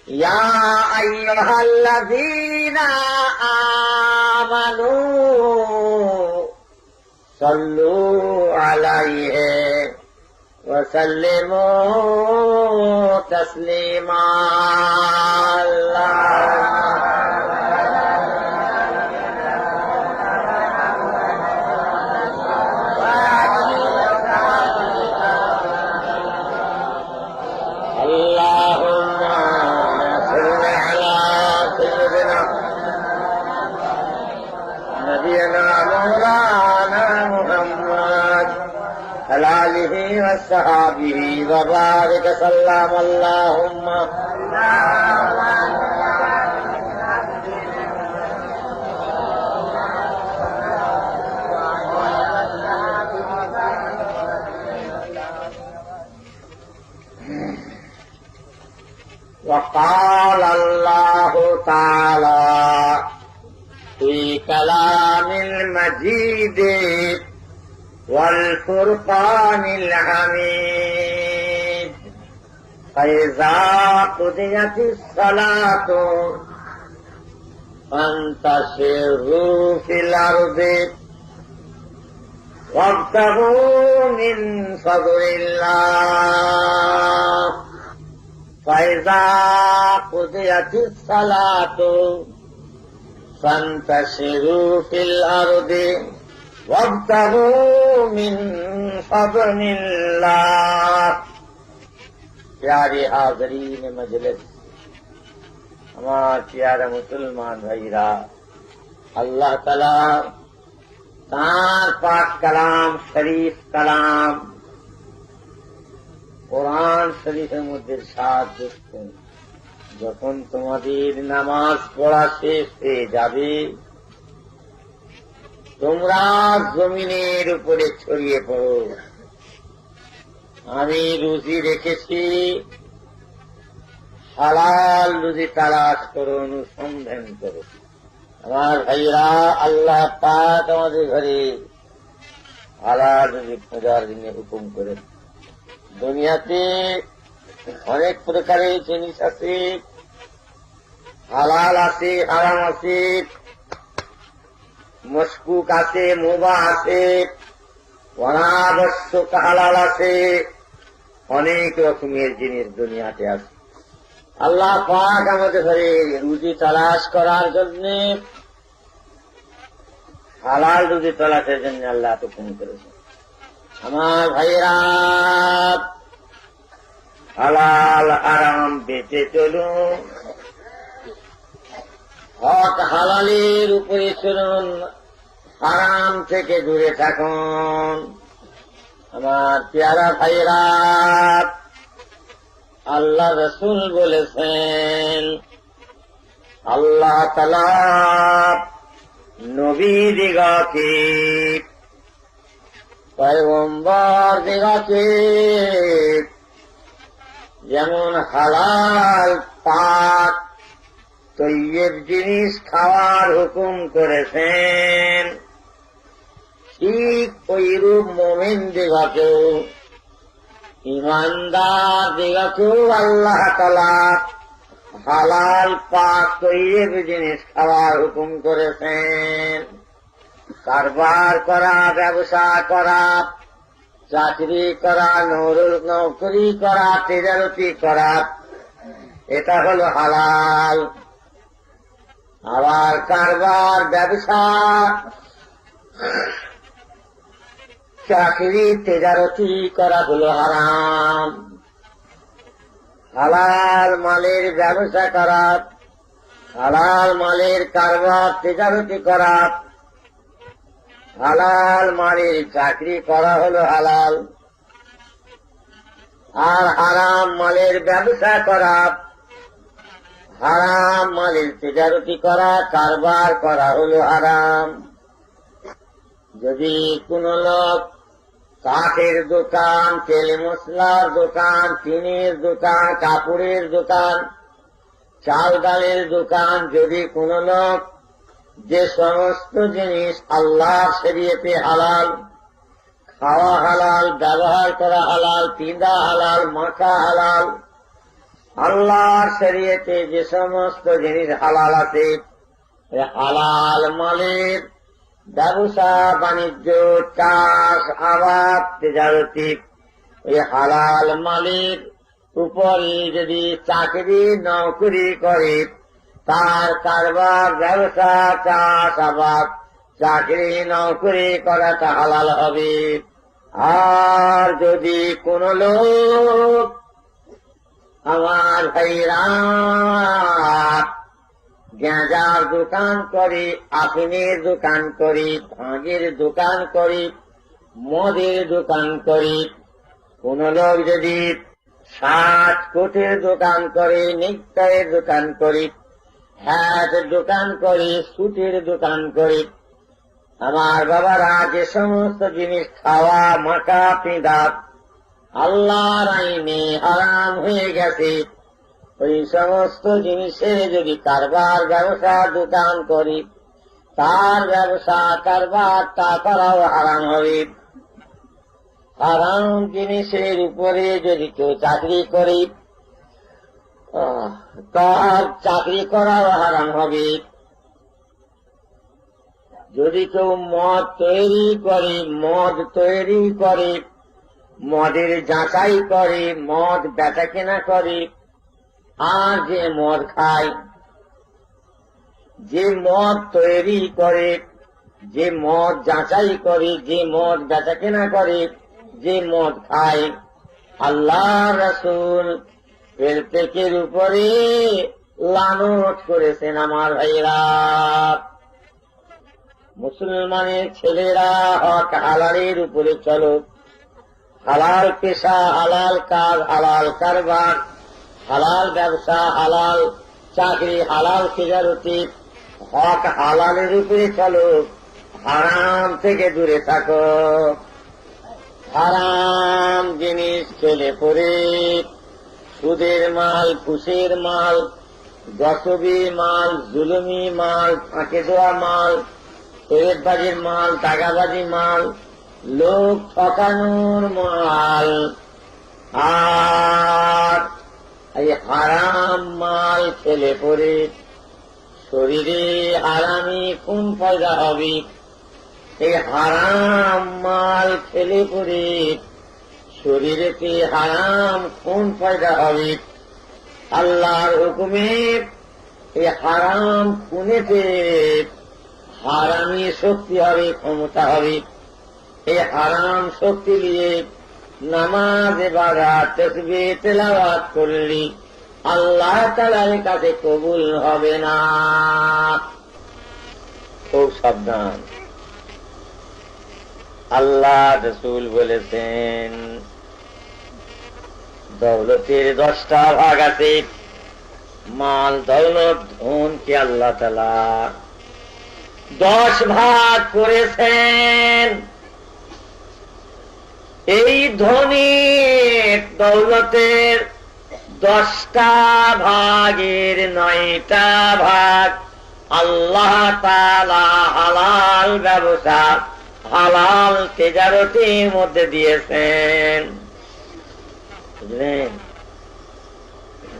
ইয়া আইয়ুহাল্লাযীনা আমানু সাল্লু আলাইহি ওয়া সাল্লিমু তাসলিমা। آله وصحبه وبارك وسلم اللهم وقال الله تعالى في كلام المجيد والفرقان الحميد فإذا قضيت الصلاة فانتشروا في الأرض وابتغوا من فضل الله فإذا قضيت الصلاة فانتشروا في الأرض وابتغوا من فضل الله। प्यारे हाज़रीन मजलिस, আমার प्यारे मुसलमान भाईरा, আল্লাহ তাআলা তাঁর পাক কালাম শরীফ কালাম কোরআন শরীফের মধ্যে ইরশাদ করছেন, যখন তোমাদের নামাজ পড়া শেষ হয়ে যাবে তোমরা জমিনের উপরে ছড়িয়ে পড়ো। আমি রুজি রেখেছি, হালাল রুজি তালাশ করো, অনুসন্ধান করো। আমার ভাইরা, আল্লাহ পাক আমাদের ঘরে হালাল রুজি খোঁজার জন্য হুকুম করেন। দুনিয়াতে অনেক প্রকারের জিনিস আছে, হালাল আছে, হারাম আছে, মশকুক আছে, মুবাহ আছে, অনাবশ্যক হালাল আছে, অনেক রকমের জিনিস দুনিয়াতে আছে। আল্লাহ পাক আমাদের ঘরে রুজি তালাশ করার জন্য, হালাল রুজি তালাশের জন্য আল্লাহ হুকুম করেছে। আমার ভাইয়েরা, হালাল হারাম বেঁচে চলুন, হক হালালের উপরে চলুন, হারাম থেকে দূরে থাকুন। আমার প্যারা ভাইরা, আল্লাহ রসুল বলেছেন, আল্লাহ তাআলা নবী দিগকে, পয়গম্বর দিগকে যেমন হালাল পাক তৈয়ব জিনিস খাওয়ার হুকুম করেছেন, ঠিক ওইরূপ মুমিন দিগকেও, ইমানদার দিগকেও আল্লাহ তাআলা হালাল পাক তৈয়ব জিনিস খাওয়ার হুকুম করেছেন। কারবার করা, ব্যবসা করা, চাকরি করা, নৌকরি করা, তেজারতি করা, এটা হলো হালাল। আবার কারবার, ব্যবসা, চাকরি, তেজারতি করা হলো হারাম। হালাল মালের ব্যবসা করা, হালাল মালের কারবার, তেজারতি করা, হালাল মালের চাকরি করা হলো হালাল। আর হারাম মালের ব্যবসা করা, হারাম মালের তেজারতি করা, কারবার করা হলো হারাম। যদি কোন লোক কাঠের দোকান, তেল মশলার দোকান, টিনের দোকান, কাপড়ের দোকান, চাল ডালের দোকান, যদি কোন লোক যে সমস্ত জিনিস আল্লাহ শরীয়তে হালাল, খাওয়া হালাল, ব্যবহার করা হালাল, পিঁধা হালাল, মাখা হালাল, আল্লাহর শরীয়তে যে সমস্ত জিনিস হালাল আছে, হালাল মালের ব্যবসা বাণিজ্য, চাষ আবাদ, তেজারতি, এই হালাল মালের উপরে যদি চাকরি নৌকরি করে, তার কারবার ব্যবসা চাষ আবাদ চাকরি নৌকরি করাটা হালাল হবে। আর যদি কোন লোক আমার ভাইরা গাঁজার দোকান করে, আফিনের দোকান করে, ভাঙের দোকান করে, মদের দোকান করে, কোন লোক যদি 60 কোটের দোকান করে, নিকায়ের দোকান করে, হ্যাটের দোকান করে, সুটের দোকান করে, আমার বাবারা যে সমস্ত জিনিস খাওয়া মাখা পিঁধা আল্লাহর আইনে হারাম হয়ে গেছে, ওই সমস্ত জিনিসের যদি কারবার ব্যবসা দোকান করি, তার ব্যবসা কারবার তা করাও হারাম হবে। হারাম জিনিসের উপরে যদি কেউ চাকরি করি, তার চাকরি করাও হারাম হবে। যদি কেউ মদ তৈরি করে, মদের যাচাই করে, মদ বেচা কেনা করে, আর যে মদ খায়, যে মদ তৈরি করে, যে মদ যাচাই করে, যে মদ বেচা কেনা করে, যে মদ খায়, আল্লাহ রাসূল এর পেটের উপরে লানত করেছেন। আমার ভাইরা, মুসলমানের ছেলেরা হক হালালের উপরে চলো, হালাল পেশা, হালাল কাজ, হালাল কারবার, হালাল ব্যবসা, হালাল চাকরি, হালাল তিজারতি, হক হালালের উপরে চলো, হারাম থেকে দূরে থাকো। হারাম জিনিস খেলে পরে সুদের মাল, ঘুষের মাল, গসবি মাল, জুলুমি মাল, ফাঁকে দেওয়া মাল, ফেরতবাজির মাল, টাকাবাজি মাল, লোক ঠকানোর মাল, আর এই হারাম মাল খেলে পরে শরীরে হারামি খুন পয়দা হবে। এই হারাম মাল খেলে পরে শরীরেতে হারাম খুন পয়দা হবে। আল্লাহর হুকুমে এই হারাম খুনেতে হারামি শক্তি হবে, ক্ষমতা হবে। এই হারাম শক্তি নিয়ে নামাজ ইবাদত তাসবিহ তেলাওয়াত করলি আল্লাহ তাআলার কাছে কবুল হবে না। খুব সাবধান। আল্লাহ রাসূল বলেছেন, দৌলতের 10টা ভাগ আছে। মাল দৌলত ধনকে আল্লাহ তাআলা 10 ভাগ করেছেন। এই ধনীর দৌলতের 10টা ভাগের 9টা ভাগ আল্লাহ তাআলা হালাল ব্যবসা, হালাল তেজারতির মধ্যে দিয়েছেন। বুঝলেন?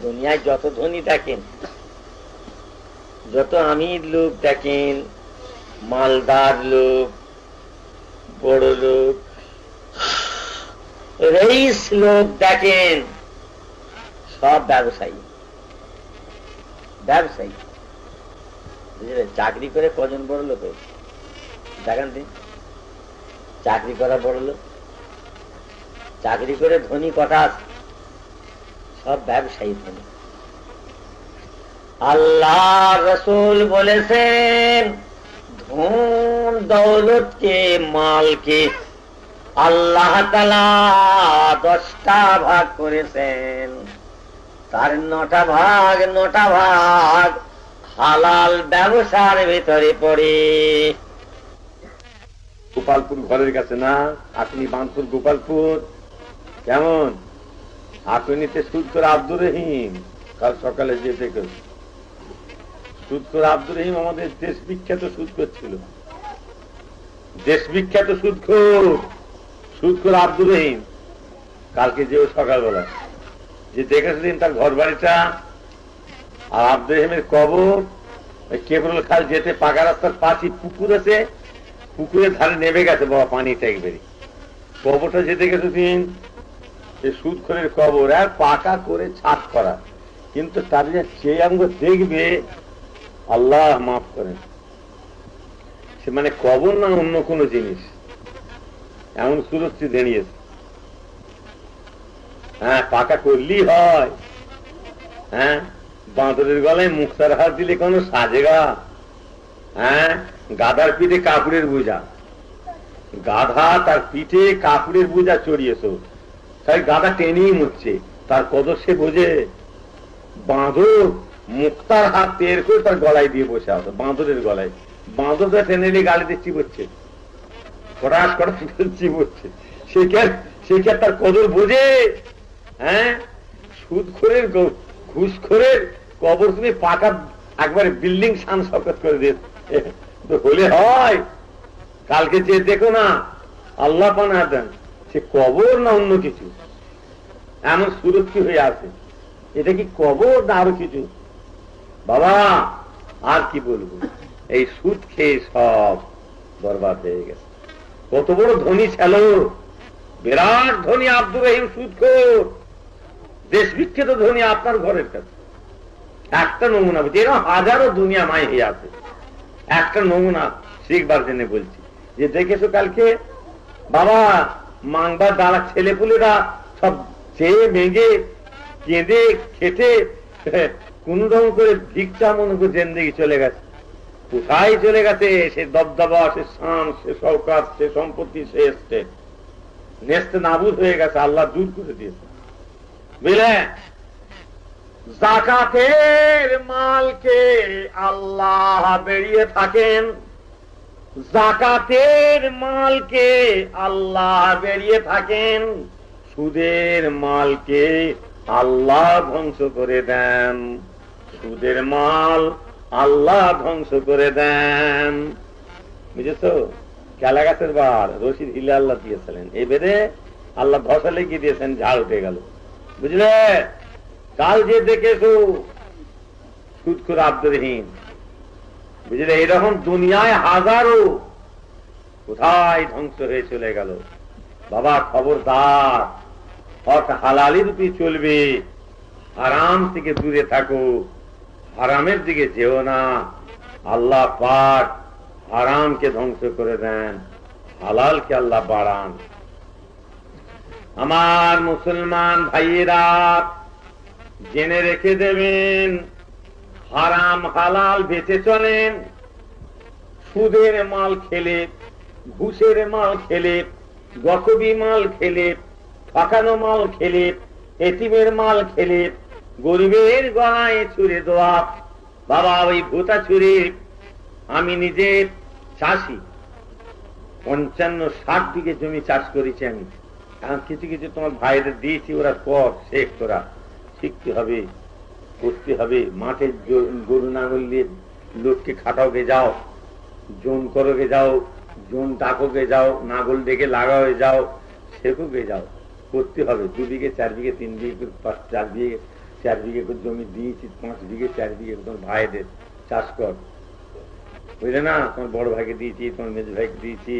দুনিয়ায় যত ধনী দেখেন, যত আমির লোক দেখেন, মালদার লোক, বড় লোক, রইস লোক দেখেন, সব ব্যবসায়ী। বুঝলেন? চাকরি করে কজন বড় লোক হয়েছে দেখেন দিন। চাকরি করা বড় লোক, চাকরি করে ধনী কটা আছে? সব ব্যবসায়ী ধনী। আল্লাহ রাসূল বলেছেন, ধন দৌলতকে, মালকে আল্লাহ তাআলা 10টা ভাগ করেছেন। তার 9টা ভাগ হালাল ব্যবসার ভিতরে পড়ে। গোপালপুর ঘরের কাছে না, আপনি বানপুর গোপালপুর। কেমন আপনিতে সুদখোর আব্দুর রহিম কাল সকালে যেতে গেল। সুদখোর আব্দুর রহিম আমাদের দেশ বিখ্যাত সুদখোর ছিল, দেশ বিখ্যাত সুদখোর আব্দুর রহিম। কালকে যেও সকালবেলা যে দেখেছিলেন তার ঘর বাড়িটা, আর আব্দুর রহিমের কবর কেবল খাল যেতে পাকা রাস্তার পাশে পুকুর আছে, পুকুরের ধারে নেমে গেছে বাবা পানিটা একবারে। কবরটা যেতে গেছেন সুদখোরের কবর, আর পাকা করে ছাদ করা, কিন্তু তার যে সেই অঙ্গ দেখবে আল্লাহ মাফ করেন, সে মানে কবর না অন্য কোন জিনিস এমন সুরক্ষিত দাঁড়িয়েছে। হ্যাঁ, পাকা করলেই হয়। হ্যাঁ, বাঁদরের গলায় মুক্তার হাত দিলে কোনো সাজেগা? হ্যাঁ, গাধার পিঠে কাপড়ের বোঝা, গাধা তার পিঠে কাপড়ের বোঝা চড়িয়েছ, তাই গাধা টেনেই মরছে, তার কদর সে বোঝে? বাঁদর মুক্তার হাত টের করে তার গলায় দিয়ে বসে আছে, বাঁদরের গলায়। বাঁদরটা টেনে গালিতে চিবোচ্ছে, ফরাস করা চিবোচ্ছে, সে কি তার কদর বোঝে? হ্যাঁ, সুদখোরের ঘুষখোরের কবর তুমি পাকা একবারে বিল্ডিং শান শকত করে দিয়ে হলে হয়? কালকে যে দেখো না আল্লাহ পানা দেন, সে কবর না অন্য কিছু এমন সুরক্ষিত হয়ে আছে। এটা কি কবর না আরো কিছু? বাবা আর কি বলবো, এই সুদ খেয়ে সব বরবাদ হয়ে গেছে। কত বড় ধনী ছিল, বিরাট ধনী আব্দুর রহিম সুদখোর, দেশ বিখ্যাত ধনী আপনার ঘরের কাছে। একটা নমুনা বলছি, এরকম হাজারো দুনিয়া মাই হয়ে আছে। একটা নমুনা শিখবার জন্য বলছি, যে দেখেছো কালকে বাবা মাংবার দাঁড়া ছেলেপুলেরা সব চেয়ে ভেঙে কেঁদে খেটে কোন রকম করে ভিক্ষা মনে করে জেন্দেগি চলে গেছে। কোথায় চলে গেছে? সে দবদবা, সে শান, সে শওকাত, সে সম্পত্তি, সে এসছে নেস্তে নাবুদ হয়ে গেছে। আল্লাহ দূর করে দিয়েছে, বুঝলেন? যাকাতের মালকে আল্লাহ বেরিয়ে থাকেন, যাকাতের মালকে আল্লাহ বেরিয়ে থাকেন, সুদের মালকে আল্লাহ ধ্বংস করে দেন, সুদের মাল আল্লাহ ধ্বংস করে দেন। বুঝেছ? কেলা গাছের বার রশিদ হিলে আল্লাহ দিয়েছিলেন, এবারে আল্লাহ ধসা লেগে দিয়েছেন, ঝাড় উঠে গেল। বুঝলে? কাল যে দেখেছো সুদখোর আব্দুর রহিম, বুঝলে? এরকম দুনিয়ায় হাজারো কোথায় ধ্বংস হয়ে চলে গেল। বাবা খবরদার, হক হালালি রূপে চলবে, হারাম থেকে দূরে থাকো, হারামের দিকে যেও না। আল্লাহ পাক হারামকে ধ্বংস করে দেন, হালালকে আল্লাহ বাড়ান। আমার মুসলমান ভাইয়েরা জেনে রেখে দেবেন, হারাম হালাল বেঁচে চলেন। সুদের মাল খেলে, ঘুষের মাল খেলে, গকবি মাল খেলে, ফাঁকানো মাল খেলে, এতিমের মাল খেলে, গরিবের গলায় ছুড়ে দেওয়া, বাবা ওই ভূতা ছুড়ে। আমি নিজে চাষি, 55-60 বিঘে জমি চাষ করেছি আমি। এখন কিছু কিছু তোমার ভাইদের দিয়েছি, ওরা কর শেখ, তোরা শিখতে হবে, করতে হবে। মাঠে গরু নাঙল নিয়ে লোককে খাটাওকে যাও, জোন করোকে যাও, জোন ডাকোকে যাও, নাগল ডেকে লাগাওকে যাও, শেখোকে যাও, করতে হবে। 2 বিঘে 4 বিঘে 3 বিঘে 4 বিঘে 4 বিঘে করে জমি দিয়েছি, 5 বিঘে 4 বিঘে তোমার ভাইদের চাষ কর, বুঝলে না? তোমার বড় ভাইকে দিয়েছি, তোমার মেজ ভাইকে দিয়েছি,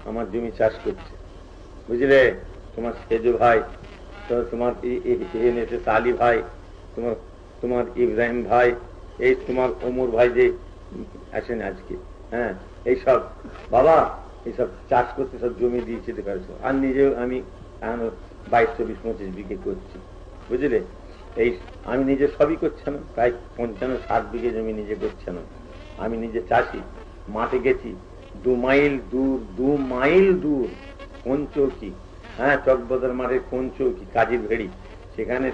আমার জমি চাষ করছে, বুঝলে? তোমার সেজু ভাই, তোমার আলী ভাই, তোমার ইব্রাহিম ভাই, এই তোমার ওমর ভাই যে আসেন আজকে, হ্যাঁ, এইসব বাবা এইসব চাষ করতে সব জমি দিয়েছি, দেখো। আর নিজেও আমি 22, 24, 25 বিঘে করছি, বুঝলে? এই আমি নিজে সবই করছি না, প্রায় 55-60 বিঘে জমি নিজে করছে না। আমি নিজে চাষি, মাঠে গেছি 2 মাইল দূর, 2 মাইল দূর কোনচৌকি, হ্যাঁ, চকবাজার মাঠের কোনচৌকি, কাজীর ভেড়ি, সেখানে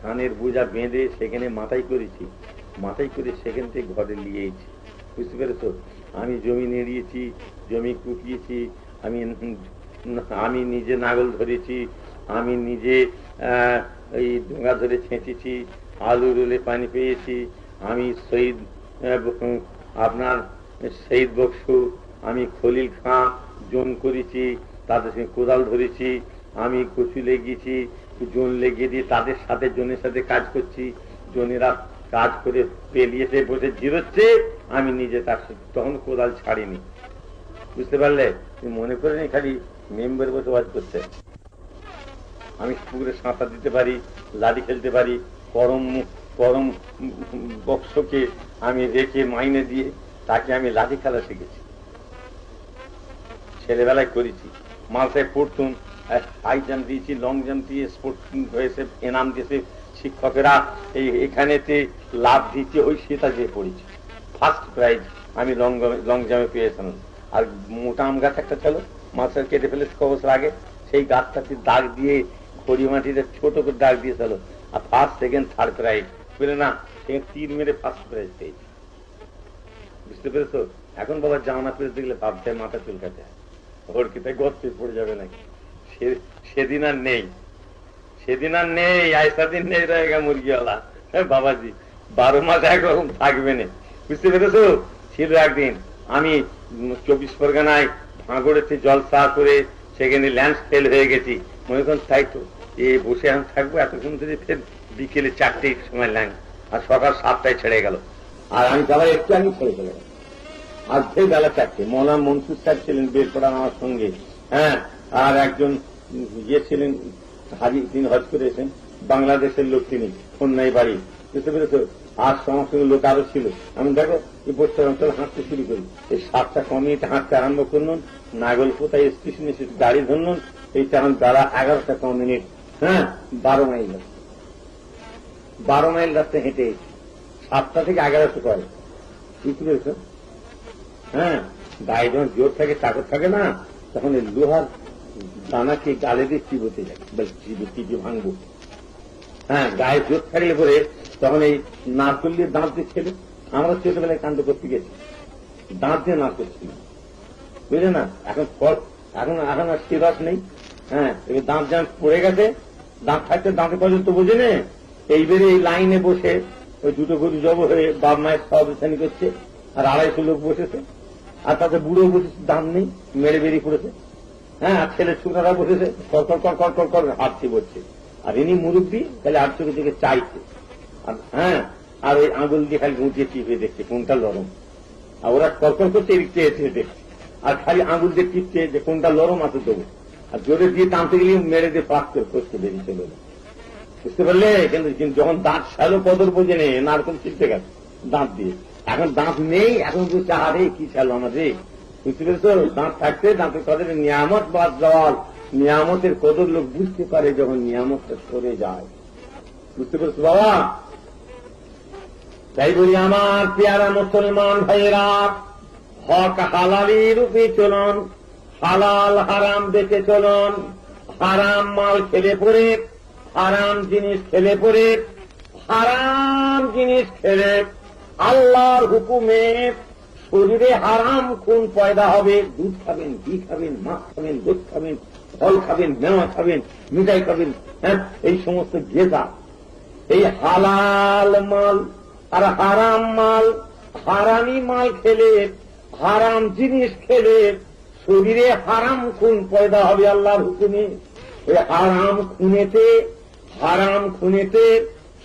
ধানের বোঝা বেঁধে সেখানে মাথায় করেছি, মাথায় করে সেখান থেকে ঘরে নিয়েছি, বুঝতে পেরেছো? আমি জমি নেড়িয়েছি, জমি কুপিয়েছি, আমি নিজে নাগল ধরেছি, আমি নিজে এই ডোঙা ধরে ছেঁচেছি, আলু রুলে পানি পেয়েছি, আমি আপনার শহীদ বক্সু, আমি খলিল খাঁ জোন করেছি, তাদের সঙ্গে কোদাল ধরেছি, আমি কচু লেগেছি, জন লেগে দিয়ে তাদের সাথে জনের সাথে কাজ করছি, জনেরা কাজ করে পেলিয়েছে বসে জিরোচ্ছে, আমি নিজে তার সাথে তখন কোদাল ছাড়িনি। বুঝতে পারলে? মনে করে নি খালি মেম্বার বসে ওয়াজ করতে। আমি পুকুরে সাঁতার দিতে পারি, লাঠি খেলতে পারি, পরম বক্সকে আমি রেখে মাইনে দিয়ে তাকে আমি লাঠি খেলা শিখেছি, ছেলেবেলায় করেছি। মালটায় পড়তুন, হাই জাম্প দিয়েছি, লং জাম্প দিয়ে স্পোর্ট হয়েছে, এনাম দিয়েছে শিক্ষকেরা, এখানেতে লাভ দিচ্ছে, ওই সেটা যে পড়েছি। ফার্স্ট প্রাইজ আমি লং জাম্পে পেয়েছিলাম। আর মোটা আম গাছ একটা ছিল, মাস্টার কেটে ফেলে 6 বছর আগে, সেই গাছটাতে দাগ দিয়ে খড়ি মাটিতে ছোট করে দাগ দিয়েছিল, আর ফার্স্ট সেকেন্ড থার্ড প্রাইজ পেলে না, সে তীর মেরে ফার্স্ট প্রাইজ পেয়েছি। বুঝতে পেরেছো? এখন বাবা জানা পেরে দেখলে ভাবতে মাথা চুলকাতে, ওর কি তাই গর্তে পড়ে যাবে নাকি? সেদিন আর নেই, সেদিন আর নেই, আয়সা দিন নেই রয়েগা মুরগিওয়ালা। বাবাজি 12 মাস একরকম থাকবে না। বুঝতে পেরেছো? ছিল একদিন আমি 24 পরগনায় ভাঙড়েতে জলসা করে সেখানে ল্যান্ড ফেল হয়ে গেছি। মনে করেন তাই তো বসে আমি থাকবো এতক্ষণ ধরে, ফের বিকেলে 4টের সময় ল্যান্ড, আর সকাল 7টায় ছেড়ে গেল, আর আমি যাবার একটু আমি ছেড়ে চলে গেল। আর ফের বেলা 4টে। মৌলানা মনসুর সাহেব ছিলেন বেরপড়া আমার সঙ্গে, হ্যাঁ, আর একজন ইয়ে ছিলেন হাজি, তিনি হজ করেছেন, বাংলাদেশের লোক, তিনি কন্যাই বাড়ি। বুঝতে পেরেছো? আর সমস্ত লোক আরো ছিল। আমি দেখো এই বছর অঞ্চল হাঁটতে শুরু করি, এই 7টা কমিটি হাঁটতে আরম্ভ করলেন, নাগল কোথায় স্টেশন এসে গাড়ি ধরলেন, এই তখন দ্বারা 11টা মিনিট, হ্যাঁ, 12 মাইল রাস্তা, 12 মাইল রাস্তা হেঁটে 7টা থেকে 1100 করে। বুঝতে পেরেছ? হ্যাঁ, গায়ে যখন জোর থাকে, তাকত থাকে না, তখন এই লোহার দানাকে গালে দিয়ে চিবোতে যায়, চিবি ভাঙবো। হ্যাঁ, গায়ে জোর থাকলে পরে তখন এই নারকল দিয়ে দাঁত দিয়ে ছেলে, আমরা ছোটবেলায় কাণ্ড করতে গেছি, দাঁত দিয়ে নাচ করছি, বুঝলে না? এখন এখন আর সে রস নেই। হ্যাঁ, এবার দাঁত যেন পড়ে গেছে, দাঁত থাকতে দাঁতে পর্যন্ত বোঝে নে, এইবারে এই লাইনে বসে ওই দুটো গরু জব হয়ে বাপ মায়ের সহবেশানি করছে, আর 250 লোক বসেছে, আর তাতে বুড়ো বসেছে, দাম নেই, মেরে বেরিয়ে পড়েছে। হ্যাঁ, আর ছেলে ছোকরারা বসেছে, কর হাঁটছে বলছে, আর ইনি মুরব্বী তাহলে আর চোখে দিকে চাইছে, আর হ্যাঁ, আর ওই আঙুল দিয়ে খালি গুঁটিয়ে টিপে দেখছে কোনটা লরম, আর ওরা কর করছে চেয়ে দেখছে, আর খালি আঙুল দিয়ে টিপছে যে কোনটা লরম আছে দেবো, আর জোরে দিয়ে টানতে গেলে মেরে দিয়ে পাক করে করতে বেরিয়ে চলে। বুঝতে পারলে? কিন্তু যখন দাঁত সালো কদর বোঝে নেই, নারকম ছিটতে গেছে দাঁত দিয়ে, এখন দাঁত নেই, এখন তো চাহারে কি চালো আমাদের। বুঝতে পেরেছ? দাঁত থাকতে দাঁতের কদর নিয়ামত বাদ জল, নিয়ামতের কদর লোক বুঝতে পারে যখন নিয়ামতটা সরে যায়। বুঝতে পেরেছ বাবা? তাই বলি আমার পেয়ারা মুসলমান ভাইয়েরা, হক হালালি রূপে চলন, হালাল হারাম দেখে চলন। হারাম মাল খেলে পরে, হারাম জিনিস খেলে পরে, হারাম জিনিস খেলে আল্লাহর হুকুমে শরীরে হারাম খুন পয়দা হবে। দুধ খাবেন, ঘি খাবেন, মাছ খাবেন, দুধ খাবেন, ফল খাবেন, মেওয়া খাবেন, মিঠাই খাবেন, হ্যাঁ, এই সমস্ত গেজা, এই হালাল মাল আর হারাম মাল, হারামি মাল খেলে, হারাম জিনিস খেলে শরীরে হারাম খুন পয়দা হবে আল্লাহর হুকুমে। ওই হারাম খুনেতে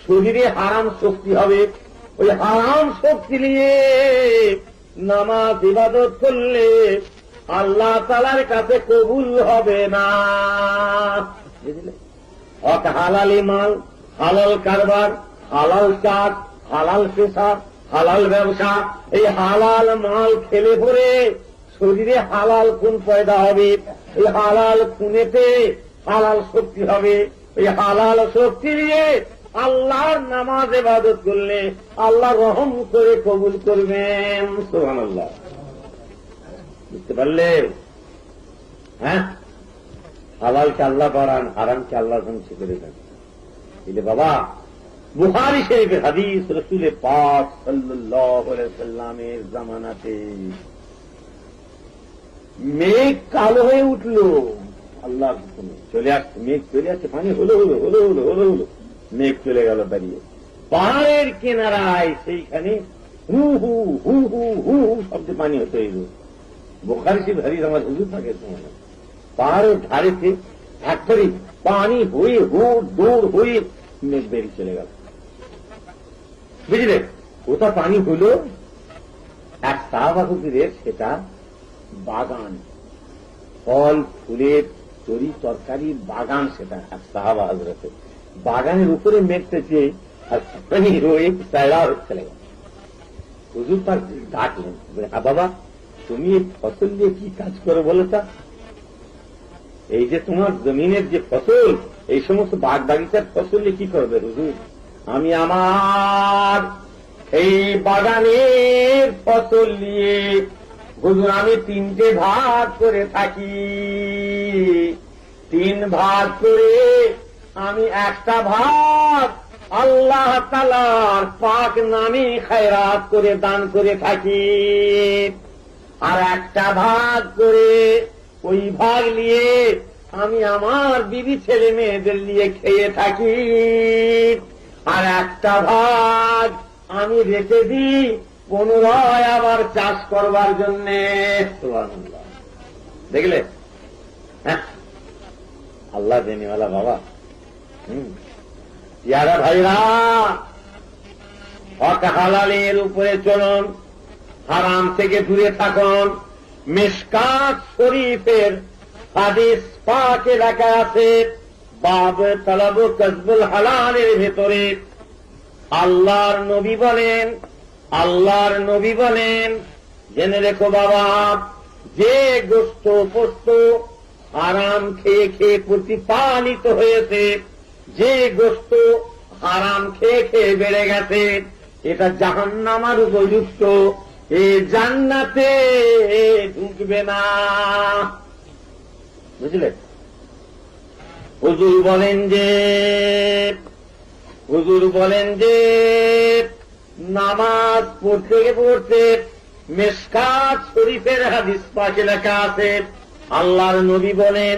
শরীরে হারাম শক্তি হবে। ওই হারাম শক্তি নিয়ে নামাজ ইবাদত করলে আল্লাহ তাআলার কাছে কবুল হবে না। বুঝলে? হক হালালি মাল, হালাল কারবার, হালাল কাজ, হালাল পেশা, হালাল ব্যবসা, এই হালাল মাল খেলে পরে শরীরে হালাল খুন পয়দা হবে। এই হালাল খুনেতে হালাল শক্তি হবে। এই হালাল শক্তি দিয়ে আল্লাহর নামাজ ইবাদত করলে আল্লাহ রহম করে কবুল করবেন। সুবহানাল্লাহ। বুঝতে পারলে? হ্যাঁ, হালালকে আল্লাহ বাড়ান, হারামকে আল্লাহ ধ্বংস করে দেন। বুঝলে বাবা? বুখারী শরীফের হাদিস, রাসূল পাক সাল্লাল্লাহু আলাইহি ওয়াসাল্লামের জামানাতে মেঘ কালো হয়ে উঠল, আল্লাহর হুকুমে চলে আসছে, মেঘ চলে আসছে, পানি হলো, মেঘ চলে গেল দাঁড়িয়ে পাহাড়ের কিনারায়, সেইখানে হু হু হু হু হু শব্দে পানি হতে এলো। বুখারী শরীফ হাদিস আমার হুজুর থাকে, পাহাড়ের ধারেতে একবারে পানি হয়ে দৌড় হয়ে মেঘ বেরিয়ে চলে গেল। বুঝলে, ওটা পানি হল এক সাহাবা হুজুরের সেটা বাগান, ফল ফুলের তরি তরকারির বাগান, সেটা এক সাহাবা হজরতের বাগানের উপরে মেঘতেছে আর পানি হয়ে চাইড়া চলে গেল। হুজুর তার ডাকলেন, হ্যাঁ বাবা, তুমি এই ফসল দিয়ে কি কাজ করো বলো তা? এই যে তোমার জমিনের যে ফসল, এই সমস্ত বাগ বাগিচার ফসল দিয়ে কি করবে হুজুর? আমি আমার এই বাগানের ফসল নিয়ে হুজুর আমি 3টে ভাগ করে থাকি। 3 ভাগ করে আমি একটা ভাগ আল্লাহ তাআলার পাক নামে খায়রাত করে দান করে থাকি, আর একটা ভাগ করে ওই ভাগ নিয়ে আমি আমার বিবি ছেলে মেয়েদের নিয়ে খেয়ে থাকি, আর একটা ভাগ আমি রেখে দিই পুনরায় আবার চাষ করবার জন্যে। সুবহানাল্লাহ। দেখলে, হ্যাঁ, আল্লাহ দেনেওয়ালা বাবা। ইয়ারা ভাইরা, হক হালালের উপরে চলুন, হারাম থেকে দূরে থাকুন। মিশকাত শরীফের হাদিস পাকে লেখা আছে, বাব তলব কসবুল হালালের ভেতরে আল্লাহর নবী বলেন, জেনে রেখো বাবা, যে গোস্ত পোস্ত হারাম খেয়ে খেয়ে প্রতিপালিত হয়েছে, যে গোস্ত হারাম খেয়ে খেয়ে বেড়ে গেছে, এটা জাহান্নামের উপযুক্ত, এ জান্নাতে ঢুকবে না। বুঝলে, হুজুর বলেন যে নামাজ পড়তে পড়তে মিশকাত শরীফের হাদিস পাকে লেখা আছে, আল্লাহর নবী বলেন,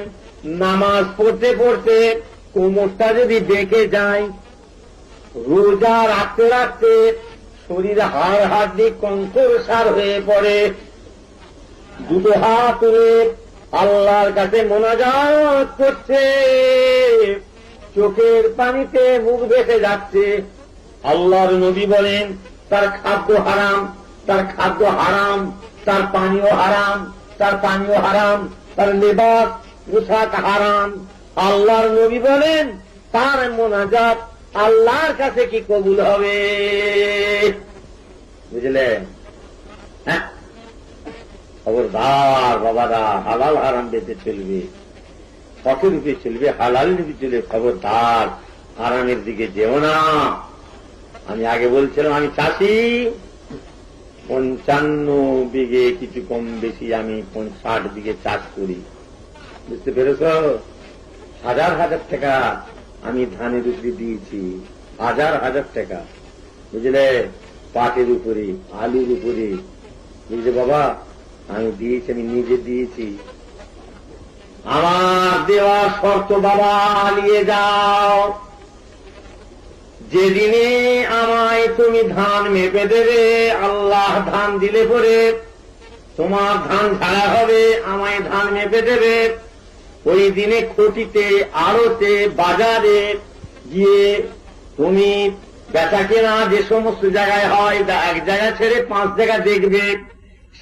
নামাজ পড়তে পড়তে কোমরটা যদি বেঁকে যায়, রোজা রাখতে রাখতে শরীরে হাড় হাড্ডি কঙ্কর সার হয়ে পড়ে, 2 হাত তুলে আল্লাহর কাছে মোনাজাত করছে, চোখের পানিতে মুখ ভেসে যাচ্ছে, আল্লাহর নবী বলেন তার খাদ্য হারাম, তার পানীয় হারাম, তার লেবাস পোশাক হারাম। আল্লাহর নবী বলেন তার মোনাজাত আল্লাহর কাছে কি কবুল হবে? বুঝলেন? হ্যাঁ, খবরদার বাবারা, হালাল হারাম বেঁচে চলবে, হকের রূপে চলবে, হালাল রূপে চলবে। খবরদার হারামের দিকে যেও না। আমি আগে বলছিলাম, আমি চাষি, 55 বিঘে কিছু কম বেশি আমি 60 বিঘে চাষ করি। বুঝতে পেরেছ? হাজার টাকা আমি ধানের উপরে দিয়েছি, হাজার টাকা। বুঝলে, পাটের উপরে, আলুর উপরে। বুঝলে বাবা, আমি দিয়েছি, আমি নিজে দিয়েছি। আমার দেওয়া শর্ত বাবা নিয়ে যাও, যেদিনে আমায় তুমি ধান মেপে দেবে, আল্লাহ ধান দিলে পরে তোমার ধান ঝাড়া হবে, আমায় ধান মেপে দেবে, ওই দিনে খুঁটিতে, আড়তে, বাজারে গিয়ে তুমি বেচা কেনা যে সমস্ত জায়গায় হয়, এক জায়গা ছেড়ে 5 জায়গা দেখবে,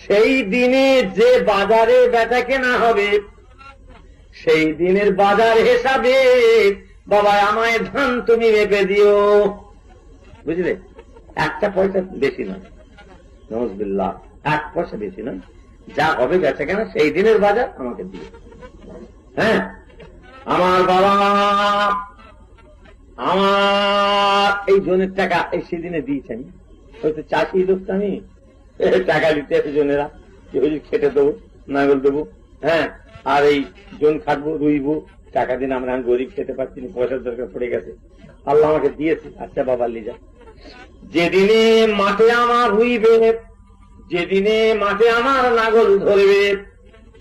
সেই দিনে যে বাজারে বেচা কেনা হবে, সেই দিনের বাজার হিসাবে বাবা আমায় ধান তুমি মেপে দিও। বুঝলে, 1 পয়সা বেশি নয়, নজবিল্লাহ, 1 পয়সা বেশি নয়, যা হবে বেচা কেনা সেই দিনের বাজার আমাকে দিও। হ্যাঁ, আমার বাবা, আমার এই জনের টাকা এই সেদিনে দিয়েছি আমি, হয়তো চাষি লোক আমি, টাকা দিতে আছে জনেরা, খেটে দেবো, নাগল দেবো, হ্যাঁ, আর এই জন খাটবো, রুইবো, টাকা দিন আমরা গরিব, খেতে পারছি না, পয়সার দরকার পড়ে গেছে, আল্লাহ আমাকে দিয়েছে, আচ্ছা বাবা লিজা। যেদিনে মাঠে আমার রুইবে, যেদিনে মাঠে আমার নাগল ধরবে,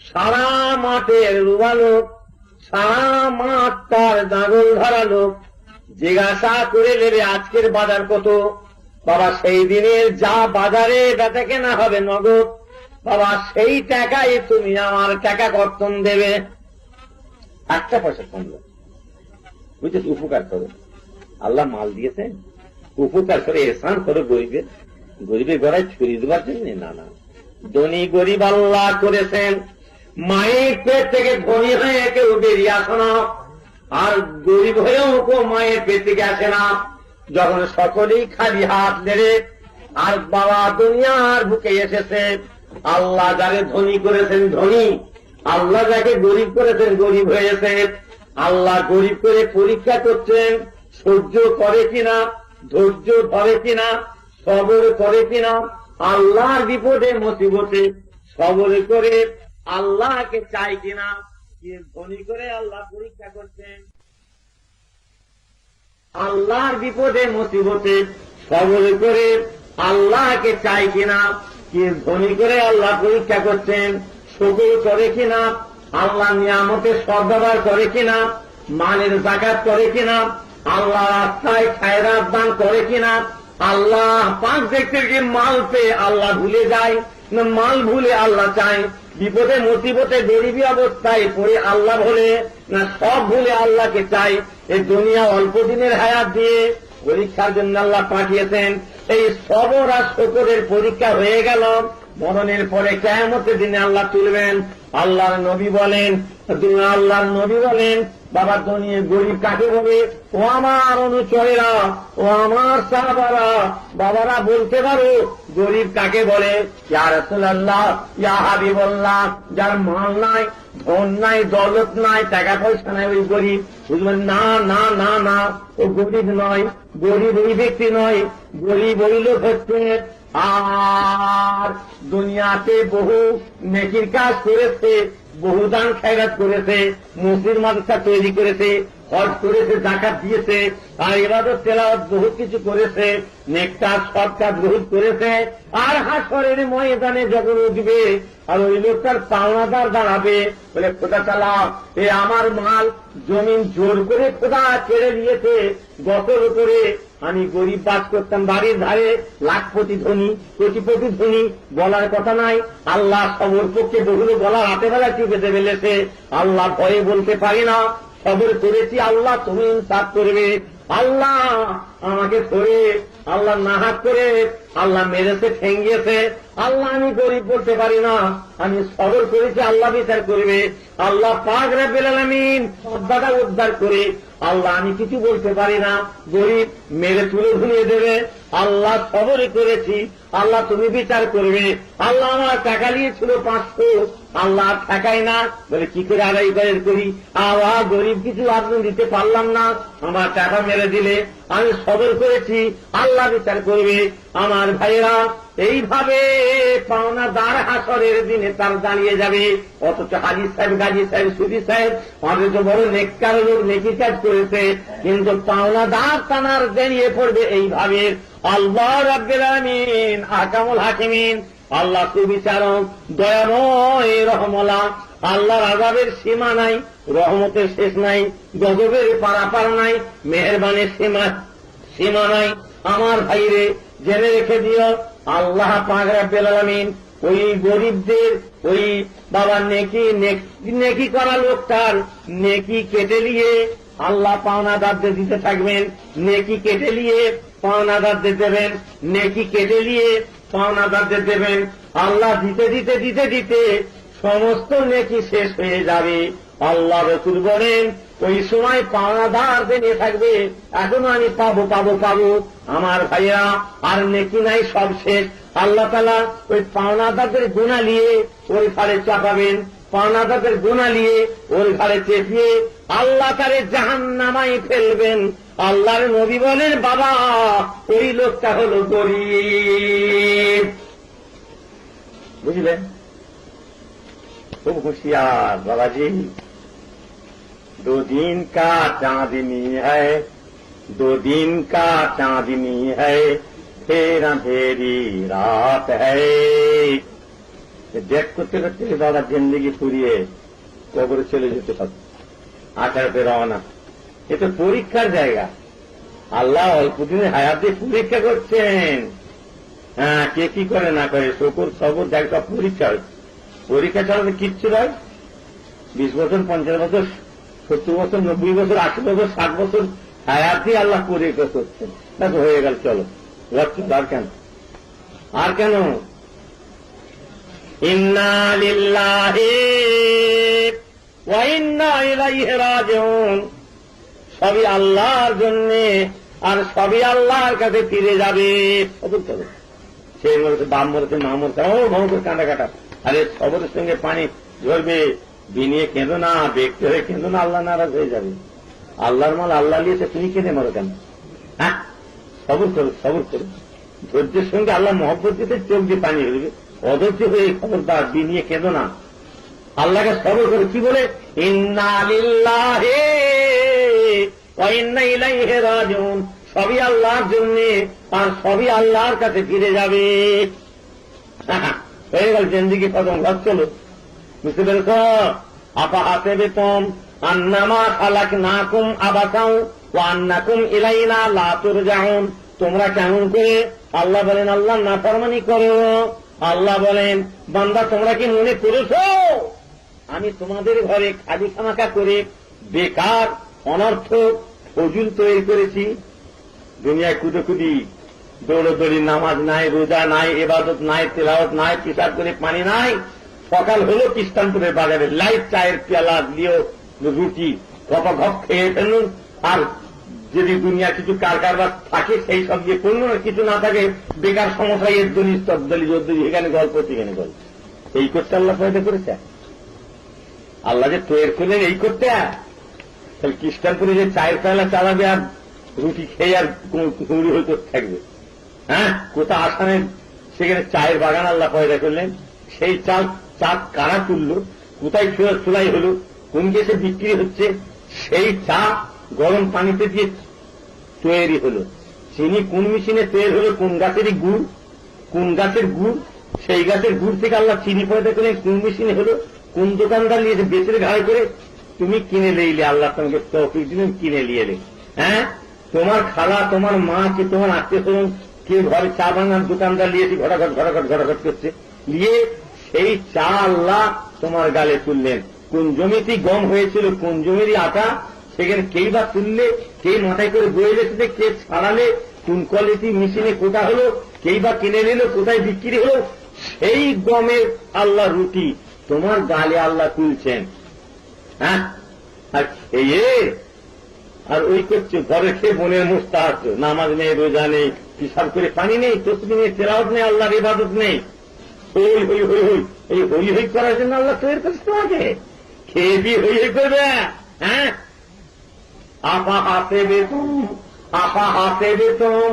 সারা মাঠের রুবালো, সারা মাঠ তার নাগল ধরালো, জিজ্ঞাসা করে নেবে আজকের বাজার কত। বাবা সেই দিনের যা বাজারে বেচা কেনা হবে নগদ, বাবা সেই টাকায় তুমি আমার টাকা কর্তন দেবে। একটা পয়সা কম লাগে, বুঝছিস? উপকার করো, আল্লাহ মাল দিয়েছেন, উপকার করে এহসান করো গরিবের, গরিবের গড়ায় ছড়িয়ে দেওয়ার জন্য না। না, ধনী গরিব আল্লাহ করেছেন। মায়ের পেট থেকে ধনী হয়ে কেউ বেরিয়ে আসে না, আর গরিব হয়েও কেউ মায়ের পেট থেকে আসে না। যখন সকলেই খালি হাত নেড়ে আর বাবা দুনিয়ার বুকে এসেছে, আল্লাহ যাকে ধনী করেছেন ধনী, আল্লাহ যাকে গরিব করেছেন গরিব হয়েছে। আল্লাহ গরিব করে পরীক্ষা করছেন, সহ্য করে কিনা, ধৈর্য ধরে কিনা, সবর করে কিনা। আল্লাহর বিপদে মুসিবতে সবর করে আল্লাহকে চাই কিনা, ধনী করে আল্লাহ পরীক্ষা করছেন। আল্লাহর বিপদে মুসিবতে সবর করে আল্লাহকে চাই কিনা, ধনী করে আল্লাহ পরীক্ষা করছেন। শুকর করে কিনা, আল্লাহ নিয়ামতের সদ্ব্যবহার করে কিনা, মালের যাকাত করে কিনা, আল্লাহ রাস্তায় খায়রাত দান করে কিনা। আল্লাহ পাঁচ দেখতে গিয়ে মাল পেয়ে আল্লাহ ভুলে যায় না, মাল ভুলে আল্লাহ চায়। বিপদে মুসিবতে গরিবী অবস্থায় পড়ে আল্লাহ ভুলে না, সব ভুলে আল্লাহকে চাই। এই দুনিয়া অল্প দিনের হায়াত দিয়ে পরীক্ষার জন্য আল্লাহ পাঠিয়েছেন। এই সবর আর শুকরের পরীক্ষা হয়ে গেল, মরণের পরে কিয়ামতের দিনে আল্লাহ তুলবেন। আল্লাহর নবী বলেন, বাবা দুনিয়া গরিব কাকে বলে? ও আমার অনুচরেরা, ও আমার সাহাবারা, বাবারা বলতে পারো গরিব কাকে বলে? ইয়া রাসূলুল্লাহ, ইয়া হাবিবাল্লাহ, যার মাল নাই, ধন নাই, দৌলত নাই, টাকা পয়সা নাই, ওই গরিব। বুঝবেন? না না না না, ও গরিব নয়, গরিব ওই ব্যক্তি নয়, গরিব ওই লোক হচ্ছে আর দুনিয়াতে বহু নেকির কাজ করেছে, বহু দান খায়রাত করেছে, মসজিদ মাদ্রাসা তৈরি করেছে, হজ করেছে, যাকাত দিয়েছে, আর ইবাদত তেলাওয়াত বহুত কিছু করেছে, নেক কাজ সৎ কাজ বহুত করেছে। আর হাসরের ময়দানে যখন উঠবে আর ওই লোকটার পাওনাদার দাঁড়াবে, বলে খোদা তাআলা, এ আমার মাল জমিন জোর করে খোদা ছেড়ে দিয়েছে, গতর করে আমি গরিব বাস করতাম বাড়ির ধারে, লাখপতি ধনী, কোটিপতি ধনী, বলার কথা নাই। আল্লাহ সবর পক্ষে বহুল বলার হাতে বেলা টিপে ফেলেছে। আল্লাহ ভয়ে বলতে পারি না, সবর করেছি, আল্লাহ তুমি ইনসাফ করবে। আল্লাহ আমাকে ধরে, আল্লাহ নাহাত করে, আল্লাহ মেরেছে, ঠেঙ্গিয়েছে, আল্লাহ আমি গরিব বলতে পারি না, আমি সবর করেছি, আল্লাহ বিচার করবে। আল্লাহ পাক রব্বুল আলামিন সবটা উদ্ধার করে, আল্লাহ আমি কিছু বলতে পারি না, গরিব মেরে তুলে ধুয়ে দেবে। আল্লাহ সবর করেছি, আল্লাহ তুমি বিচার করবে। আল্লাহ আমার টাকা নিয়েছিল 500, আল্লাহ টাকাই না, বলে কি করে আদায় করি? আবার গরিব কিছু আপনি দিতে পারলাম না, আমার টাকা মেরে দিলে, আমি সবর করেছি, আল্লাহ বিচার করবে। আমার ভাইয়েরা, এইভাবে পাওনাদার হাসরের দিনে তার দাঁড়িয়ে যাবে। অথচ হাজি সাহেব, গাজী সাহেব, সুফি সাহেব আমাদের তো বড় নেককার লোক, নেকি কাজ করেছে, কিন্তু পাওনাদার তানার দাঁড়িয়ে পড়বে এইভাবে। আল্লাহ রাব্বুল আলামিন আহকামুল হাকিমিন, আল্লাহ সুবিচারক, দয়াময়, রহমলা। আল্লাহর আযাবের সীমা নাই, রহমতের শেষ নাই, গজবের পারাপার নাই, মেহেরবানির সীমা নাই। আমার ভাইরে জেনে রেখে দিও, আল্লাহ পাক রব্বুল আলামিন ওই গরিবদের, ওই বাবা নেকি করা লোকটার নেকি কেটে নিয়ে আল্লাহ পাওনাদারদের দিতে থাকবেন। নেকি কেটে নিয়ে পাওনাদারদের দেবেন, নেকি কেটে নিয়ে পাওনাদারদের দেবেন। আল্লাহ দিতে দিতে দিতে দিতে সমস্ত নেকি শেষ হয়ে যাবে। আল্লাহ রাসূল বলেন, ওই সময় পাওনাদারদের নিয়ে থাকবে, এখনো আমি পাবো পাবো পাবো। আমার ভাইয়া, আর নেকি নাই, সব শেষ। আল্লাহ তাআলা ওই পাওনাদারদের গুনাহ নিয়ে ওই ঘাড়ে চাপাবেন, পাওনাদারদের গুনাহ নিয়ে ওই ঘাড়ে চেপিয়ে আল্লাহ তারে জাহান্নামায় ফেলবেন। আল্লাহর নবী বলেন, বাবা ওই লোকটা হলো গরিব। বুঝলেন? খুব হুঁশিয়ার বাবাজি। 2 दिन का चांदनी है, 2 दिन का चांदनी है, फिर अंधेरी रात है। দেখ করতে করতে বাবা জিন্দগি ফুরিয়ে কবরে চলে যেতে পারে, আখেরাতে রওনা। এ তো পরীক্ষার জায়গা। আল্লাহ অল্প দিনে হায়াতে পরীক্ষা করছেন। হ্যাঁ, কে কি করে না করে, শুকর সবর জায়গা পরীক্ষা হচ্ছে। পরীক্ষা ছাড়া কিচ্ছু নয়। 20 বছর 50 বছর 70 বছর, 90 বছর, 80 বছর, 60 বছর হায়াতই আল্লাহ করে করছেন। দেখো হয়ে গেল, চলো আর কেন, আর কেন? ইন্না লিল্লাহি ওয়া ইন্না ইলাইহি রাজিউন, সবই আল্লাহর জন্য আর সবই আল্লাহর কাছে ফিরে যাবে। সে বলেছে, বাম বলেছে, মা মরছে, ও মামুর কাঁদা কাটা, আরে সবরের সঙ্গে পানি ঝরবে, বিনিয়ে কেঁদো না, ব্যক্তি হয়ে কেঁদো না, আল্লাহ নারাজ হয়ে যাবে। আল্লাহর মাল আল্লাহ নিয়েছে, তুমি কেঁদে মরো কেন? হ্যাঁ, সবর করো, সবর করো। ধৈর্যের সঙ্গে আল্লাহ মহব্বত দিতে চোখ দিয়ে পানি হইবে, অধৈর্য হয়ে খবরদার বিনিয়ে কেঁদো না, আল্লাহকে সবর করো। কি বলে? ইন্না লিল্লাহি ওয়া ইন্না ইলাইহি রাজিউন, সবই আল্লাহর জন্য আর সবই আল্লাহর কাছে ফিরে যাবে। হয়ে গেল জিন্দেগি খতম, ঘর চলো। বুঝতে পেরেছ? আপা হাসিবতুম আন্নামা খালাকনাকুম আবাসাও ওয়া আন্নাকুম ইলাইনা লা তুরজাউন, তোমরা কেমন করে, আল্লাহ বলেন আল্লাহ নাফরমানি করো, আল্লাহ বলেন বান্দা তোমরা কি মনে করেছ আমি তোমাদের ঘরে খালি খামাকা করে বেকার অনর্থক ফজুল তৈরি করেছি? দুনিয়ায় কুদুকুদি দৌড়দৌড়ি, নামাজ নাই, রোজা নাই, ইবাদত নাই, তেলাওয়াত নাই, পিশাব করে পানি নাই। সকাল হলো খ্রিস্টানপুরের বাজারে লাইট চায়ের পেয়ালা দিয়েও রুটি ঘপ খেয়ে ফেলুন, আর যদি দুনিয়া কিছু কারবার থাকে সেই সব দিয়ে করুন, কিছু না থাকে বেকার সমস্যা, এর দলি তদ্দলি যদ্দলি, এখানে গল্প সেখানে গল্প। এই করতে আল্লাহ পয়দা করেছে, আল্লাহ যে তৈরি করলেন এই করতে। তাহলে খ্রিস্টানপুরে যে চায়ের পেয়ালা চালাবে আর রুটি খেয়ে আর কুমড়ি হয়ে থাকবে? হ্যাঁ, কোথা আসামে সেখানে চায়ের বাগান আল্লাহ পয়দা করলেন, সেই চা কারা তুলল, কোথায় চুলাই হল, কোন দেশে বিক্রি হচ্ছে, সেই চা গরম পানিতে দিয়ে তৈরি হল। চিনি কোন মেশিনে তৈরি হলো, কোন গাছেরই গুড়, কোন গাছের গুড়, সেই গাছের গুড় থেকে আল্লাহ চিনি পয়দা করলেন, কোন মেশিনে হলো, কোন দোকানদার নিয়েছে বেচের ঘাড়ে করে তুমি কিনে লইলে, আল্লাহ তোমাকে তৌফিক দিলেন, কিনে নিয়ে এলে। হ্যাঁ, তোমার খালা, তোমার মা, কি তোমার আত্মীয় স্বজন কেউ ঘরে চা বানার দোকানদার নিয়েছে, ঘটাঘট ঘটাঘট ঘটাঘট করছে, নিয়ে সেই চা আল্লাহ তোমার গালে তুললেন। কোন জমিতে গম হয়েছিল, কোন জমিরই আটা, সেখানে কেই বা তুললে, কে মাথায় করে বয়ে গেছে, কে ছাড়ালে, কোন কোয়ালিটি মেশিনে কোথা হলো, কেই বা কিনে নিল, কোথায় বিক্রি হলো, সেই গমের আল্লাহ রুটি তোমার গালে আল্লাহ তুলছেন। হ্যাঁ, আর খেয়ে আর ওই করছো, ঘরে খেয়ে বনের মুস্তা আসছো, নামাজ নেই, রোজা নেই, পিসাব করে পানি নেই, তসবি নেই, তেলাওয়াত নেই, আল্লাহর ইবাদত নেই। হই হই হই হই, এই হই হই করার জন্য আল্লাহ তৈরি করছে তোমাকে, খেয়ে দিয়ে হই হই করবে। হ্যাঁ, আপা হাতে বেতন, আপা হাতে বেতন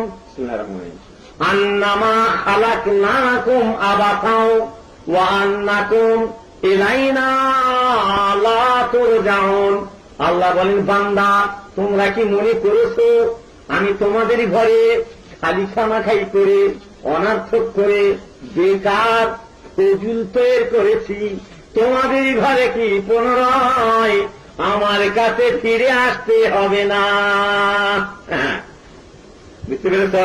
আন্নামা খালাকনাকুম আবাসাও ওয়া আন্নাকুম ইলাইনা লা তুরজাউন, আল্লাহ বলেন বান্দা তোমরা কি মনে করেছো আমি তোমাদের ঘরে খালি খামাখাই করে, অনার্থক করে, বেকার ফজুল তৈরি করেছি? তোমাদের ঘরে কি পুনরায় আমার কাছে ফিরে আসতে হবে না? বুঝতে পেরেছ?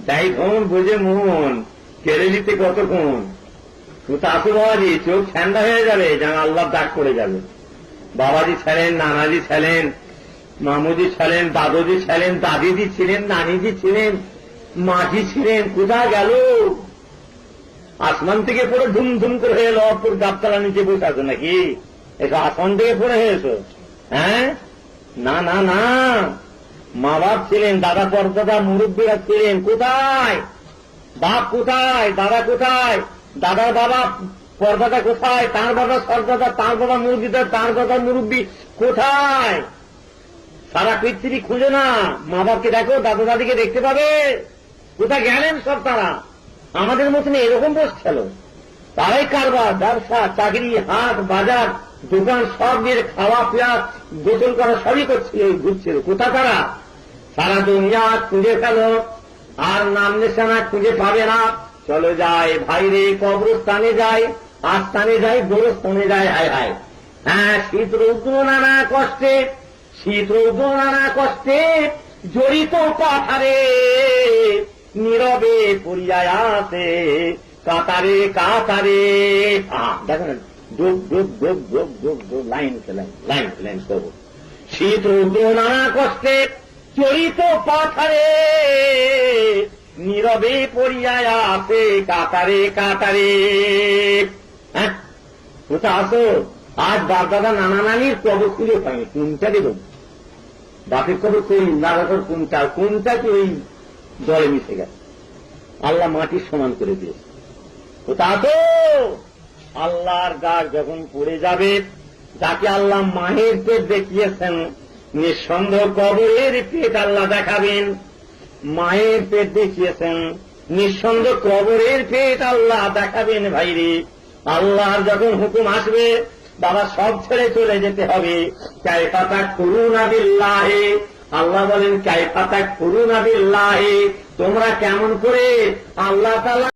তাই ঘুম বুঝে মন কেড়ে নিতে কতক্ষণ? তো আসো বাবাজি, চোখ ঠান্ডা হয়ে যাবে, যেন আল্লাহ ডাক পড়ে যাবে। বাবাজি ছিলেন, নানাজি ছিলেন, মামুজি ছিলেন, দাদুজি ছিলেন, দাদিজি ছিলেন, নানিজি ছিলেন, মাঝি ছিলেন, কোথায় গেল? আসমান থেকে পড়ে ধুমধুম করে হয়ে এলো, অপর গাবতলা নিচে বসে আছো নাকি? এসো আসমান থেকে পড়ে হয়েছো? হ্যাঁ, না না না, মা বাপ ছিলেন, দাদা পরদাদা মুরব্বীরা ছিলেন, কোথায়? বাপ কোথায়? দাদা কোথায়? দাদার বাবা পরদাদা কোথায়? তার বাবা সরদাদা, তার বাবা মুরব্বীদা, তার দাদা মুরব্বী কোথায়? সারা পৃথিবী খুঁজে না, মা বাপকে দেখো, দাদা দাদিকে দেখতে পাবে, কোথায় গেলেন সব তারা? আমাদের মতন এরকম বসছিল, তারাই কারবার, ব্যবসা, চাকরি, হাট, বাজার, দোকান সব নিয়ে খাওয়া পেয়া গোসল করা সবই করছিল, ঘুরছিল। কোথা তারা? সারা দুনিয়া খুঁজে ফেল, আর নাম নিশানা খুঁজে পাবে না। চলে যায় ভাইরে, কবরস্থানে যায়, আস্থানে যায়, গোরস্থানে যায়। হায় হায়, হ্যাঁ, শীত রৌদ্র নানা কষ্টে, শীত রৌদ্র নানা কষ্টে জড়িত পাথারে, নীরবে পড়িয়া আছে কাতারে কাতারে। দেখেন ডুব ডুব ডুব ডুব ডুব ডুব লাইন লাইন করবো। শীত রৌদ্র নানা কষ্টে চরিত পাথারে নীরবে পড়িয়ায় আছে কাতারে। হ্যাঁ, কোথা আসো? আজ বাপ দাদা নানা নানির কবর খুঁজে পাইনি, কোনটা দেব? বাপের কবর কই, দাদার কোনটা কি ওই জলে মিশে গেছে, আল্লাহ মাটির সমান করে দিয়েছে। কোথা আসো? আল্লাহর গাছ যখন পড়ে যাবে, যাকে আল্লাহ মায়ের পেট দেখিয়েছেন, নিঃসন্দেহ কবরের পেট আল্লাহ দেখাবেন। মায়ের পেট দেখিয়েছেন, নিঃসন্দেহ কবরের পেট আল্লাহ দেখাবেন। ভাইরে, আল্লাহর যখন হুকুম আসবে, বাবা সব ছেড়ে চলে যেতে হবে। কাইফা তাকফুরুনা বিল্লাহি, আল্লাহ বলেন কাইফা তাকফুরুনা বিল্লাহি, তোমরা কেমন করে আল্লাহ তাআলা